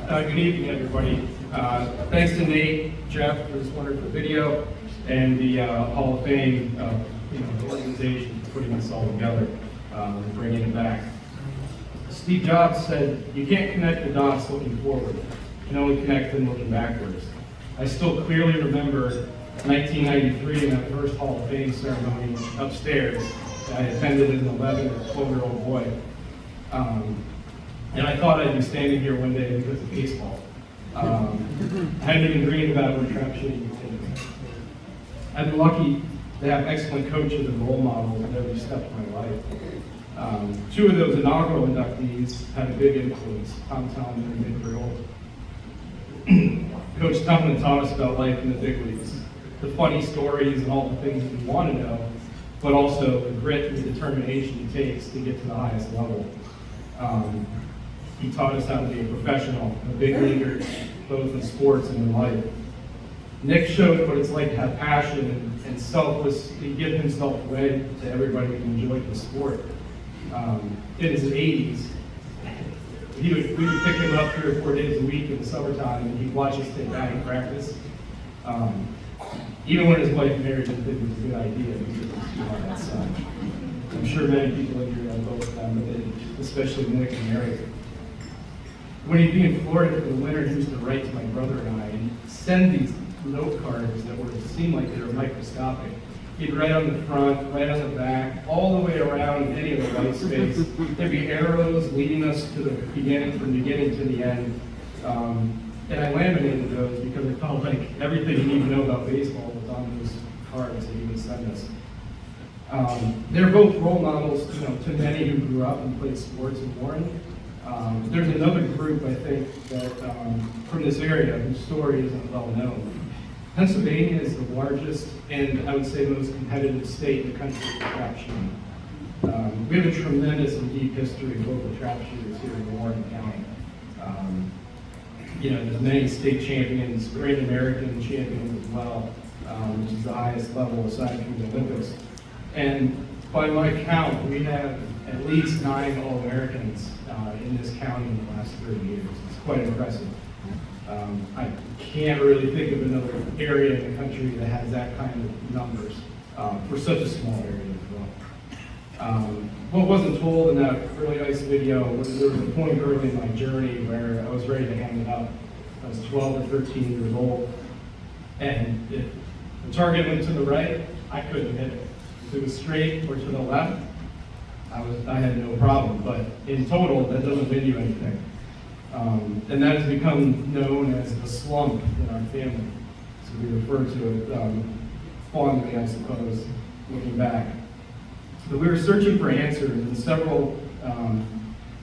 Good evening, everybody. Thanks to Nate, Jeff for this wonderful video, and the Hall of Fame, the organization for putting this all together and bringing it back. Steve Jobs said, "You can't connect the dots looking forward. You can only connect them looking backwards." I still clearly remember 1993 and that first Hall of Fame ceremony upstairs. I attended as an 11 or 12-year-old boy. And I thought I'd be standing here one day because of baseball. I hadn't even dreamed about what trap shooting is. I've been lucky to have excellent coaches and role models in every step of my life. Two of those inaugural inductees had a big influence, Tom Tallman and Mick Riol. Coach Tallman taught us about life in the big leagues, the funny stories and all the things we want to know, but also the grit and the determination it takes to get to the highest level. He taught us how to be a professional, a big leaguer, both in sports and in life. Nick showed what it's like to have passion and selfless, to give himself away to everybody who enjoyed the sport. In his 80s, we would pick him up 3 or 4 days a week in the summertime, and he'd watch us take batting practice. Even when his wife married him, it was a good idea because that son. I'm sure many people in here know both of them, but especially Nick and Mary. When he'd be in Florida for the winter, he used to write to my brother and I, and send these note cards that seemed like they were microscopic. He'd write on the front, write on the back, all the way around any of the white space. There'd be arrows leading us to the beginning, from beginning to the end. And I laminated those because I felt like everything you need to know about baseball was on those cards that he would send us. They're both role models, to many who grew up and played sports in Warren. There's another group, I think, that from this area whose story isn't well known. Pennsylvania is the largest and I would say most competitive state in the country for trap shooting. We have a tremendous and deep history of local trap shooters here in Warren County. There's many state champions, Great American champions as well, which is the highest level aside from the Olympics. And by my count, we have at least 9 All-Americans in this county in the last 30 years. It's quite impressive. I can't really think of another area in the country that has that kind of numbers for such a small area as well. What wasn't told in that really nice video was there was a point early in my journey where I was ready to hang it up. I was 12 or 13 years old, and if the target went to the right, I couldn't hit it. If it was straight or to the left, I had no problem, but in total, that doesn't win you anything. And that has become known as the slump in our family. So we refer to it fondly, I suppose, looking back. But we were searching for answers, and several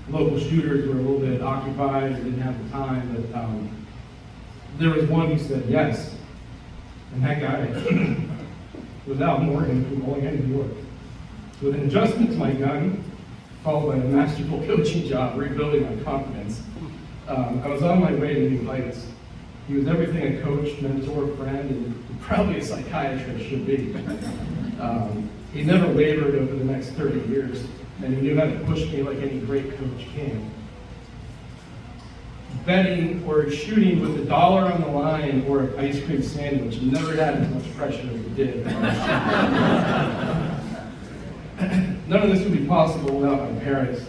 local shooters were a little bit occupied and didn't have the time, but there was one who said yes. And that guy was Al Morgan from Mulligan, New York. With an adjustment to my gun, followed by a masterful coaching job, rebuilding my confidence, I was on my way to new heights. He was everything a coach, mentor, friend, and probably a psychiatrist should be. He never wavered over the next 30 years, and he knew how to push me like any great coach can. Betting or shooting with $1 on the line or an ice cream sandwich never had as much pressure as it did. None of this would be possible without my parents.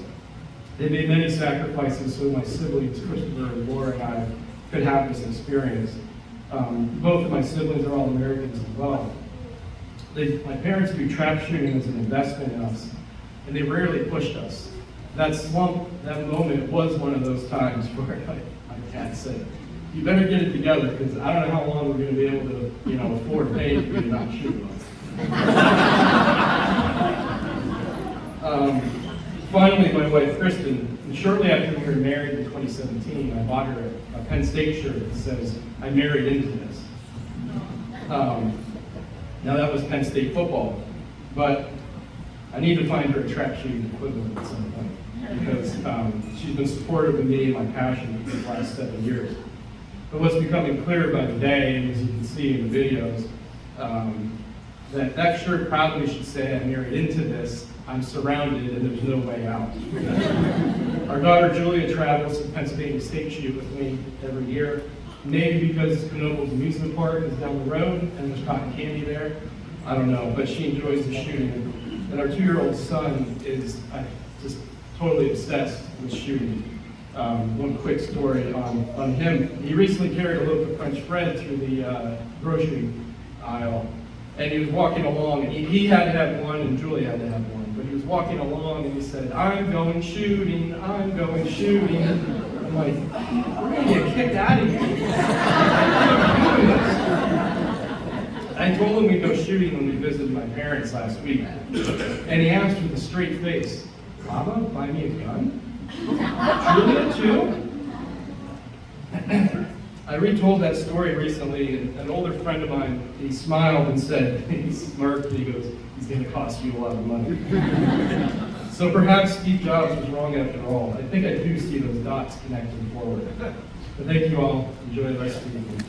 They made many sacrifices so my siblings, Christopher and Laura, and I could have this experience. Both of my siblings are All-Americans as well. My parents view trap shooting as an investment in us, and they rarely pushed us. That slump, that moment was one of those times where my dad said, "You better get it together, because I don't know how long we're going to be able to, afford paying for you to not shoot us." Finally, my wife, Kristen, and shortly after we were married in 2017, I bought her a Penn State shirt that says, "I married into this." Now that was Penn State football, but I need to find her a trap shooting equivalent at some point, because she's been supportive of me and my passion for the last 7 years. But what's becoming clear by the day, and as you can see in the videos, that shirt proudly should say, "I married into this, I'm surrounded, and there's no way out." Our daughter Julia travels to Pennsylvania State Shoot with me every year, maybe because Knoebel's amusement park is down the road and there's cotton candy there. I don't know, but she enjoys the shooting. And our 2-year-old son is just totally obsessed with shooting. One quick story on him. He recently carried a loaf of French bread through the grocery aisle, and he was walking along, and he had to have one, and Julie had to have one. But he was walking along, and he said, "I'm going shooting, I'm going shooting." I'm like, "We're going to get kicked out of here." I told him we'd go shooting when we visited my parents last week, and he asked with a straight face, "Mama, buy me a gun? Julia too?" I retold that story recently, and an older friend of mine, he smiled and said, he smirked, and he goes, "He's going to cost you a lot of money." So perhaps Steve Jobs was wrong after all. I think I do see those dots connecting forward. But thank you all. Enjoy the rest of the evening.